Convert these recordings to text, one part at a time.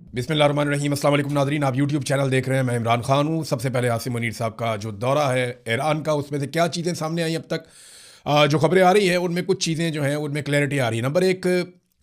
बिस्मिल्लाहिर्रहमानिर्रहीम। अस्सलाम वालेकुम नाज़रीन, आप यूट्यूब चैनल देख रहे हैं। मैं इमरान खान हूँ। सबसे पहले आसिम मुनीर साहब का जो दौरा है ईरान का, उसमें से क्या चीज़ें सामने आई अब तक, जो खबरें आ रही हैं उनमें कुछ चीज़ें जो हैं उनमें क्लैरिटी आ रही है। नंबर एक,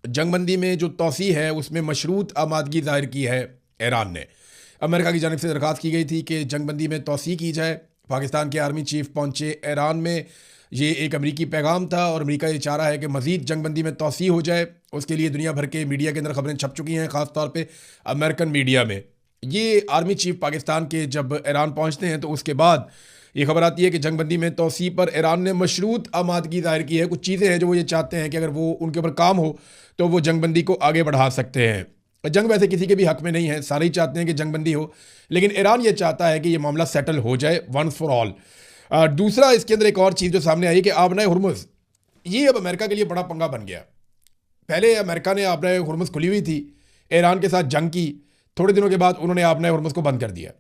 जंगबंदी में जो तोसी है उसमें मशरूत आमादगी ज़ाहिर की है ईरान ने। अमेरिका की जानिब से दरख्वास्त की गई थी कि जंगबंदी में तोसी की जाए। पाकिस्तान के आर्मी चीफ पहुँचे ईरान में। ये एक अमरीकी पैगाम था और अमेरिका ये चाह रहा है कि मज़ीद जंगबंदी में तोसी हो जाए। उसके लिए दुनिया भर के मीडिया के अंदर खबरें छप चुकी हैं, ख़ास तौर पे अमेरिकन मीडिया में। ये आर्मी चीफ पाकिस्तान के जब ईरान पहुंचते हैं तो उसके बाद ये खबर आती है कि जंगबंदी में तोसी पर ईरान ने मशरूत आमादगी ज़ाहिर की है। कुछ चीज़ें हैं जो वो ये चाहते हैं कि अगर वो उनके ऊपर काम हो तो वो जंगबंदी को आगे बढ़ा सकते हैं। जंग वैसे किसी के भी हक में नहीं है, सारे ही चाहते हैं कि जंगबंदी हो, लेकिन ईरान ये चाहता है कि ये मामला सेटल हो जाए वंस फॉर ऑल। दूसरा, इसके अंदर एक और चीज़ जो सामने आई कि आबना हुर्मुज़, ये अब अमेरिका के लिए बड़ा पंगा बन गया। पहले अमेरिका ने आबना हुर्मुज़ खुली हुई थी, ईरान के साथ जंग की। थोड़े दिनों के बाद उन्होंने आबना हुर्मुज़ को बंद कर दिया।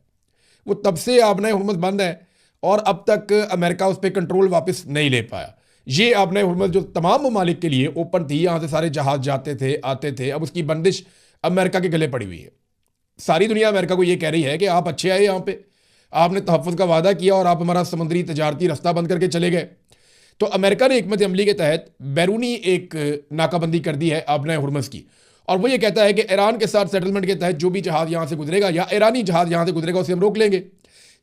वो तब से आबना हुर्मुज़ बंद है और अब तक अमेरिका उस पर कंट्रोल वापस नहीं ले पाया। ये आबना हुर्मुज़ जो तमाम ममालिक के लिए ओपन थी, यहाँ से सारे जहाज जाते थे आते थे, अब उसकी बंदिश अमेरिका के गले पड़ी हुई है। सारी दुनिया अमेरिका को ये कह रही है कि आप अच्छे आए यहाँ पे, आपने तहफ़्फ़ुज़ का वादा किया और आप हमारा समुद्री तजारती रास्ता बंद करके चले गए। तो अमेरिका ने हिकमत अमली के तहत बैरूनी एक नाकाबंदी कर दी है आबना हुर्मुज़ की, और वो ये कहता है कि ईरान के साथ सेटलमेंट के तहत जो भी जहाज़ यहाँ से गुजरेगा या ईरानी जहाज़ यहाँ से गुजरेगा उसे हम रोक लेंगे।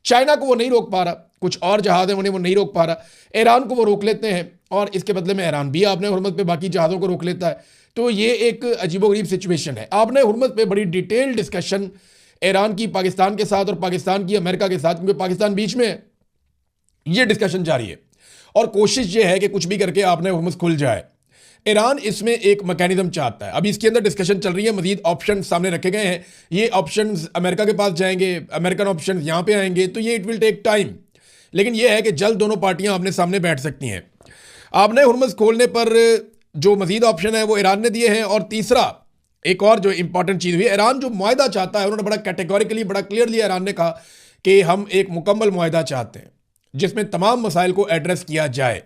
चाइना को वो नहीं रोक पा रहा, कुछ और जहाज़ हैं उन्हें वो नहीं रोक पा रहा, ईरान को वो रोक लेते हैं और इसके बदले में ईरान भी आबना हुर्मुज़ पे बाकी जहाज़ों को रोक लेता है। तो ये एक अजीबोगरीब सिचुएशन है। आबना हुर्मुज़ पे बड़ी डिटेल डिस्कशन ईरान की पाकिस्तान के साथ और पाकिस्तान की अमेरिका के साथ, क्योंकि पाकिस्तान बीच में है, ये डिस्कशन जारी है और कोशिश ये है कि कुछ भी करके आबना हुर्मुज़ खुल जाए। ईरान इसमें एक मैकेनिज्म चाहता है। अभी इसके अंदर डिस्कशन चल रही है, मजीद ऑप्शन सामने रखे गए हैं। ये ऑप्शन अमेरिका के पास जाएंगे, अमेरिकन ऑप्शन यहाँ पे आएंगे, तो ये इट विल टेक टाइम, लेकिन ये है कि जल्द दोनों पार्टियां आमने सामने बैठ सकती हैं। आबना हुर्मुज़ खोलने पर जो मजीद ऑप्शन है वो ईरान ने दिए हैं। और तीसरा, एक और जो इंपॉर्टेंट चीज़ हुई, ईरान जो मुआहदा चाहता है, उन्होंने बड़ा कैटेगोरिकली बड़ा क्लियरली ईरान ने कहा कि हम एक मुकम्मल मुआहदा चाहते हैं जिसमें तमाम मसाइल को एड्रेस किया जाए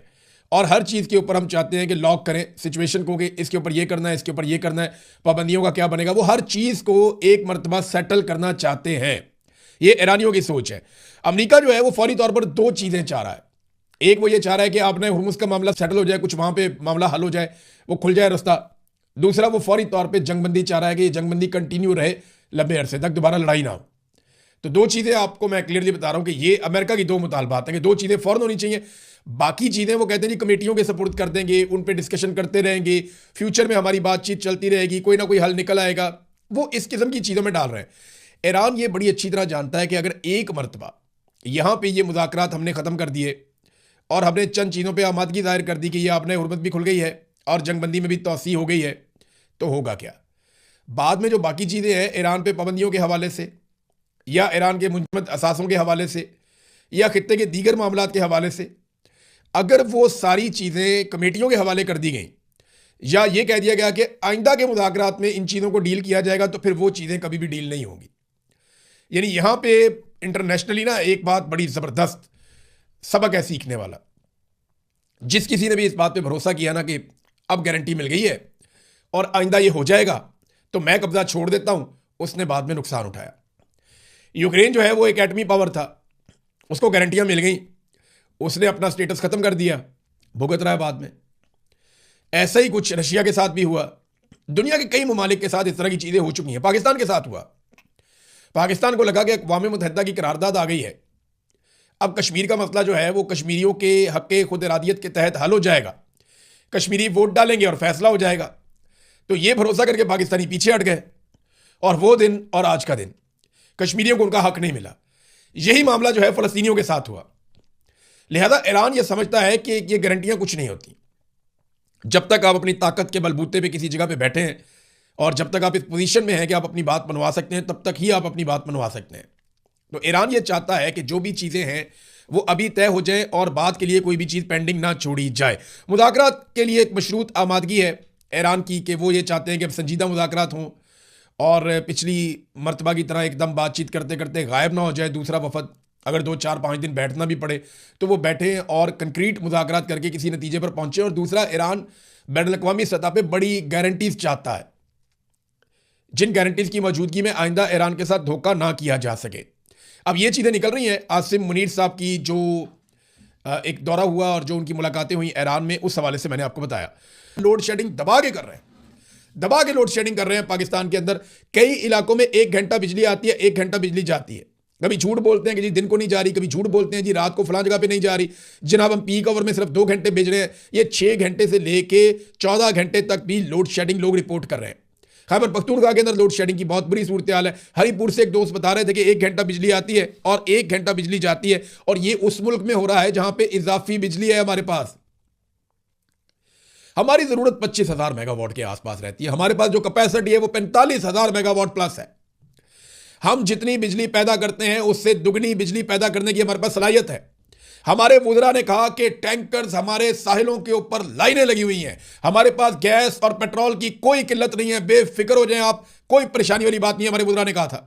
और हर चीज़ के ऊपर हम चाहते हैं कि लॉक करें सिचुएशन को कि इसके ऊपर ये करना है, इसके ऊपर ये करना है, पाबंदियों का क्या बनेगा, वो हर चीज़ को एक मरतबा सेटल करना चाहते हैं। ये ईरानियों की सोच है। अमेरिका जो है वो फौरी तौर पर दो चीज़ें चाह रहा है। एक, वो ये चाह रहा है कि आबना हुर्मुज़ का मामला सेटल हो जाए, कुछ वहाँ पे मामला हल हो जाए, वो खुल जाए रास्ता। दूसरा, वो फौरी तौर पे जंगबंदी चाह रहा है कि ये जंगबंदी कंटिन्यू रहे लंबे अरसे तक, दोबारा लड़ाई ना हो। तो दो चीज़ें आपको मैं क्लियरली बता रहा हूँ कि ये अमेरिका की दो मुतालबात हैं कि दो चीज़ें फ़ौरन होनी चाहिए। बाकी चीज़ें वो कहते हैं जी कमेटियों के सपोर्ट कर देंगे, उन पर डिस्कशन करते रहेंगे, फ्यूचर में हमारी बातचीत चलती रहेगी, कोई ना कोई हल निकल आएगा। वो इस किस्म की चीज़ों में डाल रहे हैं। ईरान ये बड़ी अच्छी तरह जानता है कि अगर एक मरतबा यहाँ पर ये मुज़ाकरात हमने ख़त्म कर दिए और हमने चंद चीज़ों पर आमादगी ज़ाहिर कर दी कि ये आबना हुर्मुज़ भी खुल गई है और जंगबंदी में भी तोसी हो गई है, तो होगा क्या? बाद में जो बाकी चीज़ें हैं ईरान पे पाबंदियों के हवाले से या ईरान के मुंजमद असासों के हवाले से या खित्ते के दीगर मामलात के हवाले से, अगर वो सारी चीज़ें कमेटियों के हवाले कर दी गई या ये कह दिया गया कि आइंदा के मुज़ाकरात में इन चीज़ों को डील किया जाएगा, तो फिर वो चीज़ें कभी भी डील नहीं होंगी। यानी यहाँ पे इंटरनेशनली ना एक बात बड़ी ज़बरदस्त सबक है सीखने वाला। जिस किसी ने भी इस बात पे भरोसा किया ना कि अब गारंटी मिल गई है और आइंदा ये हो जाएगा तो मैं कब्जा छोड़ देता हूं, उसने बाद में नुकसान उठाया। यूक्रेन जो है वो एक एटमी पावर था, उसको गारंटियां मिल गई, उसने अपना स्टेटस खत्म कर दिया, भुगत रहा है बाद में। ऐसा ही कुछ रशिया के साथ भी हुआ। दुनिया के कई ममालिक के साथ इस तरह की चीजें हो चुकी हैं। पाकिस्तान के साथ हुआ। पाकिस्तान को लगा कि अक़वाम मुत्तहिदा की करारदाद आ गई है, अब कश्मीर का मसला जो है वो कश्मीरियों के हक़ खुद इरादियत के तहत हल हो जाएगा, कश्मीरी वोट डालेंगे और फैसला हो जाएगा। तो ये भरोसा करके पाकिस्तानी पीछे हट गए और वो दिन और आज का दिन कश्मीरियों को उनका हक नहीं मिला। यही मामला जो है फ़लस्तीनियों के साथ हुआ। लिहाजा ईरान ये समझता है कि ये गारंटियां कुछ नहीं होती। जब तक आप अपनी ताकत के बलबूते पे किसी जगह पे बैठे हैं और जब तक आप इस पोजीशन में हैं कि आप अपनी बात मनवा सकते हैं, तब तक ही आप अपनी बात मनवा सकते हैं। तो ईरान ये चाहता है कि जो भी चीज़ें हैं वो अभी तय हो जाएं और बाद के लिए कोई भी चीज़ पेंडिंग ना छोड़ी जाए। मुज़ाकरात के लिए एक मशरूत आमादगी है ईरान की कि वो ये चाहते हैं कि अब संजीदा मुज़ाकरात हों और पिछली मरतबा की तरह एकदम बातचीत करते करते गायब ना हो जाए दूसरा वफद। अगर 2 4 5 दिन बैठना भी पड़े तो वो बैठे और कंक्रीट मुज़ाकरात करके किसी नतीजे पर पहुंचे। और दूसरा, ईरान बैनुल अक़वामी सतह पर बड़ी गारंटीज चाहता है। जिन गारंटीज की मौजूदगी में आइंदा ईरान के साथ धोखा ना किया जा सके। अब ये चीज़ें निकल रही हैं आसिम मुनीर साहब की जो एक दौरा हुआ और जो उनकी मुलाकातें हुई ईरान में, उस हवाले से मैंने आपको बताया। लोड शेडिंग दबा के कर रहे हैं, दबा के लोड शेडिंग कर रहे हैं पाकिस्तान के अंदर। कई इलाकों में 1 घंटा बिजली आती है, 1 घंटा बिजली जाती है। कभी झूठ बोलते हैं कि जी दिन को नहीं जा रही, कभी झूठ बोलते हैं जी रात को फलां जगह पे नहीं जा रही, जनाब हम पीक आवर में सिर्फ 2 घंटे भेज रहे हैं। ये 6 घंटे से लेके 14 घंटे तक भी लोड शेडिंग लोग रिपोर्ट कर रहे हैं। खैबर पख्तूनख्वा के अंदर लोड शेडिंग की बहुत बुरी सूरत हाल है। हरीपुर से एक दोस्त बता रहे थे कि 1 घंटा बिजली आती है और 1 घंटा बिजली जाती है, और ये उस मुल्क में हो रहा है जहां पे इजाफी बिजली है हमारे पास। हमारी जरूरत 25,000 मेगावाट के आसपास रहती है, हमारे पास जो कैपेसिटी है वो 45,000 मेगावाट प्लस है। हम जितनी बिजली पैदा करते हैं उससे दुगनी बिजली पैदा करने की हमारे पास सलाहियत है। हमारे वुज़रा ने कहा कि टैंकर्स हमारे साहिलों के ऊपर लाइनें लगी हुई हैं, हमारे पास गैस और पेट्रोल की कोई किल्लत नहीं है, बेफिक्र हो जाएं आप, कोई परेशानी वाली बात नहीं है, हमारे वुज़रा ने कहा था।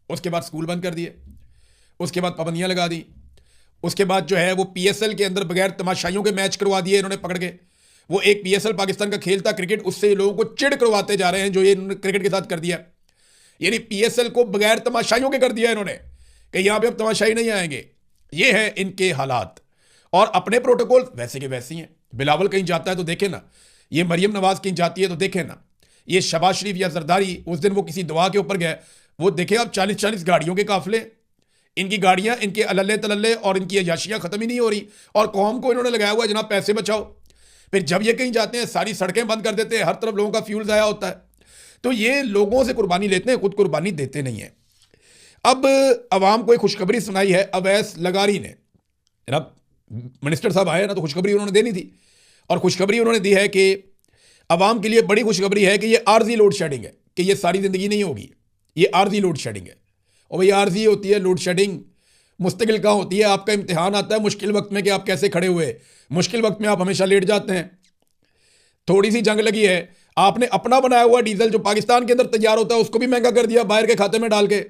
उसके बाद स्कूल बंद कर दिए, उसके बाद पाबंदियां लगा दी, उसके बाद जो है वो पीएसएल के अंदर बगैर तमाशाइयों के मैच करवा दिए इन्होंने पकड़ के। वो एक पीएसएल पाकिस्तान का खेल था क्रिकेट, उससे लोगों को चिढ़ करवाते जा रहे हैं जो ये क्रिकेट के साथ कर दिया। यानी पीएसएल को बगैर तमाशाइयों के कर दिया इन्होंने कि यहां पे अब तमाशाई नहीं आएंगे। ये है इनके हालात, और अपने प्रोटोकॉल वैसे के वैसे ही हैं। बिलावल कहीं जाता है तो देखे ना, ये मरियम नवाज कहीं जाती है तो देखे ना, ये शबाज शरीफ या जरदारी उस दिन वो किसी दुआ के ऊपर गए, वो देखे आप 40-40 गाड़ियों के काफिले, इनकी गाड़ियां, इनके अल्ले तलल्ले और इनकी अयाशियां खत्म ही नहीं हो रही, और कौम को इन्होंने लगाया हुआ है जनाब पैसे बचाओ। फिर जब ये कहीं जाते हैं सारी सड़कें बंद कर देते हैं, हर तरफ लोगों का फ्यूल ज़ाया होता है। तो ये लोगों से कुर्बानी लेते हैं, खुद कुर्बानी देते नहीं है। अब अवाम को एक खुशखबरी सुनाई है अवैस लगारी ने। जनाब मिनिस्टर साहब आए ना तो खुशखबरी उन्होंने देनी थी, और खुशखबरी उन्होंने दी है कि अवाम के लिए बड़ी खुशखबरी है कि ये आर्जी लोड शेडिंग है, कि ये सारी ज़िंदगी नहीं होगी, ये आर्जी लोड शेडिंग है। और भाई आर्जी होती है लोड शेडिंग, मुस्तकिल कहाँ होती है? आपका इम्तिहान आता है मुश्किल वक्त में कि आप कैसे खड़े हुए, मुश्किल वक्त में आप हमेशा लेट जाते हैं। थोड़ी सी जंग लगी है, आपने अपना बनाया हुआ डीजल जो पाकिस्तान के अंदर तैयार होता है उसको भी महंगा कर दिया बाहर के खाते में डाल के।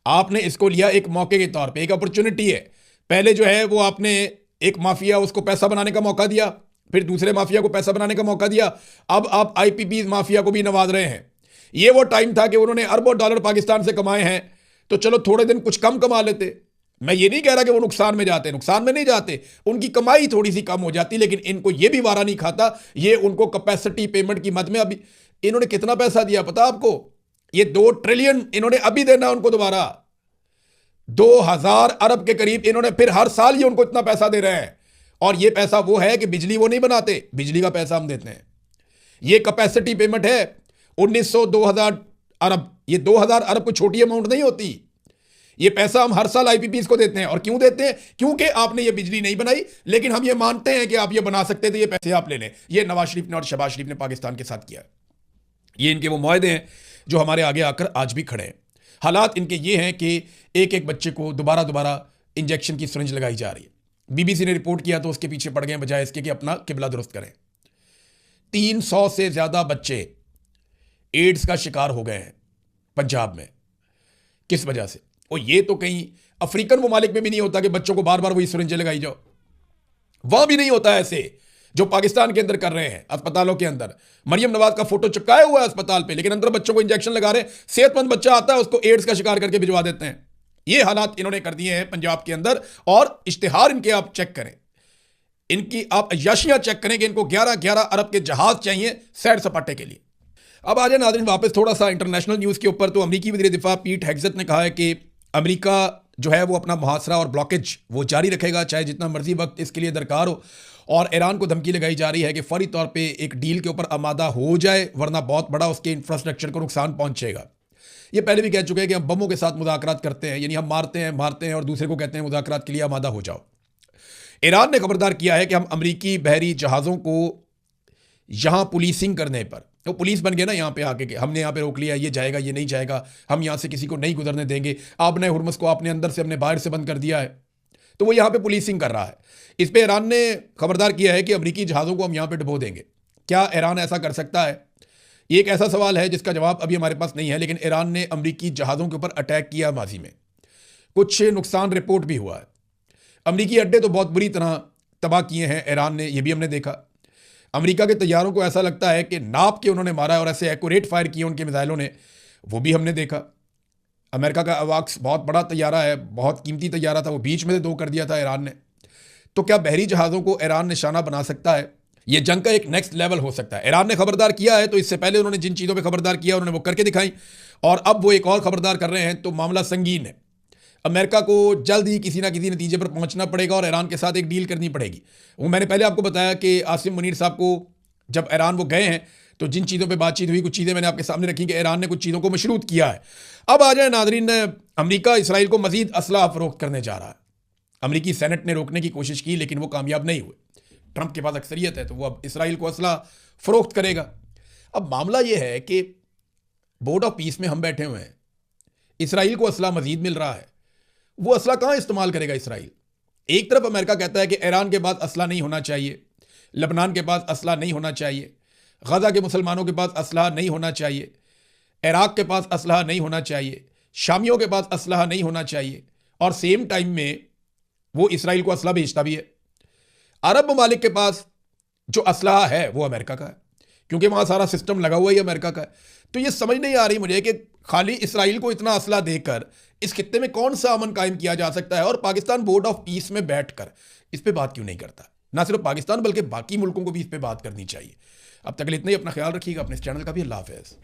आपने इसको लिया एक मौके के तौर पे, एक अपॉर्चुनिटी है। पहले जो है वो आपने एक माफिया उसको पैसा बनाने का मौका दिया, फिर दूसरे माफिया को पैसा बनाने का मौका दिया, अब आप आईपीपी माफिया को भी नवाज रहे हैं। ये वो टाइम था कि उन्होंने अरबों डॉलर पाकिस्तान से कमाए हैं, तो चलो थोड़े दिन कुछ कम कमा लेते। मैं ये नहीं कह रहा कि वो नुकसान में जाते, नुकसान में नहीं जाते, उनकी कमाई थोड़ी सी कम हो जाती, लेकिन इनको ये भी वारा नहीं खाता। ये उनको कैपेसिटी पेमेंट की मद में अभी इन्होंने कितना पैसा दिया पता आपको? ये 2 ट्रिलियन इन्होंने अभी देना उनको दोबारा, 2000 अरब के करीब इन्होंने, फिर हर साल ये उनको इतना पैसा दे रहे हैं। और ये पैसा वो है कि बिजली वो नहीं बनाते, बिजली का पैसा हम देते हैं। ये कैपेसिटी पेमेंट है 1900-2000 अरब। ये 2000 अरब कोई छोटी अमाउंट नहीं होती। ये पैसा हम हर साल आईपीपीज को देते हैं। और क्यों देते हैं? क्योंकि आपने ये बिजली नहीं बनाई, लेकिन हम ये मानते हैं कि आप ये बना सकते थे, ये पैसे आप ले लें। ये नवाज शरीफ ने और शहबाज शरीफ ने पाकिस्तान के साथ किया। ये इनके वो मुआहदे हैं जो हमारे आगे आकर आज भी खड़े हैं। हालात इनके ये हैं कि एक एक बच्चे को दोबारा इंजेक्शन की सिरिंज लगाई जा रही है। बीबीसी ने रिपोर्ट किया तो उसके पीछे पड़ गए बजाय इसके कि अपना किबला दुरुस्त करें। 300 से ज़्यादा बच्चे एड्स का शिकार हो गए हैं पंजाब में। किस वजह से? और ये तो कहीं अफ्रीकन ममालिक में भी नहीं होता कि बच्चों को बार बार वही सिरिंजें लगाई जाओ, वहां भी नहीं होता ऐसे जो पाकिस्तान के अंदर कर रहे हैं अस्पतालों के अंदर। मरियम नवाज का फोटो चिपकाया हुआ है अस्पताल पे, लेकिन अंदर बच्चों को इंजेक्शन लगा रहे हैं। सेहतमंद बच्चा आता है उसको एड्स का शिकार करके भिजवा देते हैं। ये हालात इन्होंने कर दिए हैं पंजाब के अंदर। और इश्तिहार इनके आप चेक करें, इनकी आप अय्याशियां चेक करें कि इनको 11-11 अरब के जहाज चाहिए सैर सपाटे के लिए। अब आ जाए नाज़रीन वापस थोड़ा सा इंटरनेशनल न्यूज़ के ऊपर। तो अमरीकी वज़ीर दिफा पीट हेग्सेथ ने कहा है कि अमेरिका जो है वो अपना मुहासरा और ब्लॉकेज वो जारी रखेगा, चाहे जितना मर्जी वक्त इसके लिए दरकार हो। और ईरान को धमकी लगाई जा रही है कि फौरी तौर पे एक डील के ऊपर आमादा हो जाए, वरना बहुत बड़ा उसके इंफ्रास्ट्रक्चर को नुकसान पहुंचेगा। ये पहले भी कह चुके हैं कि हम बमों के साथ मुज़ाकरात करते हैं, यानी हम मारते हैं और दूसरे को कहते हैं मुज़ाकरात के लिए आमादा हो जाओ। ईरान ने खबरदार किया है कि हम अमरीकी बहरी जहाज़ों को यहाँ पुलिसिंग करने पर, तो पुलिस बन गए ना यहाँ पे आके कि हमने यहाँ पे रोक लिया, ये जाएगा ये नहीं जाएगा, हम यहाँ से किसी को नहीं गुजरने देंगे, आपने हुर्मुज़ को आपने अंदर से अपने बाहर से बंद कर दिया है, तो वो यहाँ पे पुलिसिंग कर रहा है। इस पे ईरान ने खबरदार किया है कि अमरीकी जहाज़ों को हम यहाँ पे डुबो देंगे। क्या ईरान ऐसा कर सकता है? ये एक ऐसा सवाल है जिसका जवाब अभी हमारे पास नहीं है, लेकिन ईरान ने अमरीकी जहाज़ों के ऊपर अटैक किया माजी में, कुछ नुकसान रिपोर्ट भी हुआ है। अमरीकी अड्डे तो बहुत बुरी तरह तबाह किए हैं ईरान ने, यह भी हमने देखा। अमेरिका के तैयारों को ऐसा लगता है कि नाप के उन्होंने मारा है और ऐसे एक्यूरेट फायर किए उनके मिसाइलों ने, वो भी हमने देखा। अमेरिका का अवाक्स बहुत बड़ा तैयारा है, बहुत कीमती तैयारा था, वो बीच में से दो कर दिया था ईरान ने। तो क्या बहरी जहाज़ों को ईरान निशाना बना सकता है? ये जंग का एक नेक्स्ट लेवल हो सकता है। ईरान ने खबरदार किया है, तो इससे पहले उन्होंने जिन चीज़ों पे खबरदार किया उन्होंने वो करके दिखाई, और अब वो एक और खबरदार कर रहे हैं, तो मामला संगीन है। अमेरिका को जल्द ही किसी ना किसी नतीजे पर पहुंचना पड़ेगा और ईरान के साथ एक डील करनी पड़ेगी। वो मैंने पहले आपको बताया कि आसिम मुनीर साहब को जब ईरान वो गए हैं तो जिन चीज़ों पे बातचीत हुई, कुछ चीज़ें मैंने आपके सामने रखी कि ईरान ने कुछ चीज़ों को मशरूत किया है। अब आ जाए नाजरीन, अमेरिका इसराइल को मजीद असला फरोख्त करने जा रहा है। अमेरिकी सेनेट ने रोकने की कोशिश की लेकिन वो कामयाब नहीं हुए। ट्रंप के पास अक्सरियत है तो वो अब इसराइल को असला फरोख्त करेगा। अब मामला ये है कि बोर्ड ऑफ पीस में हम बैठे हुए हैं, इसराइल को असला मजीद मिल रहा है, वो असला कहाँ इस्तेमाल करेगा इसराइल? एक तरफ अमेरिका कहता है कि ईरान के पास असला नहीं होना चाहिए, लेबनान के पास असला नहीं होना चाहिए, गजा के मुसलमानों के पास असलहा नहीं होना चाहिए, इराक के पास असलहा नहीं होना चाहिए, शामियों के पास असलहा नहीं होना चाहिए, और सेम टाइम में वो इसराइल को असला भेजता भी है। अरब ममालिक के पास जो असलहा है वो अमेरिका का है, क्योंकि वहाँ सारा सिस्टम लगा हुआ ही अमेरिका का है। तो ये समझ नहीं आ रही मुझे कि खाली इसराइल को इतना असला देकर इस खित्ते में कौन सा अमन कायम किया जा सकता है, और पाकिस्तान बोर्ड ऑफ पीस में बैठकर इस पे बात क्यों नहीं करता? ना सिर्फ पाकिस्तान बल्कि बाकी मुल्कों को भी इस पे बात करनी चाहिए। अब तक इतना ही, अपना ख्याल रखिएगा, अपने इस चैनल का भी। अल्लाह हाफ़िज़।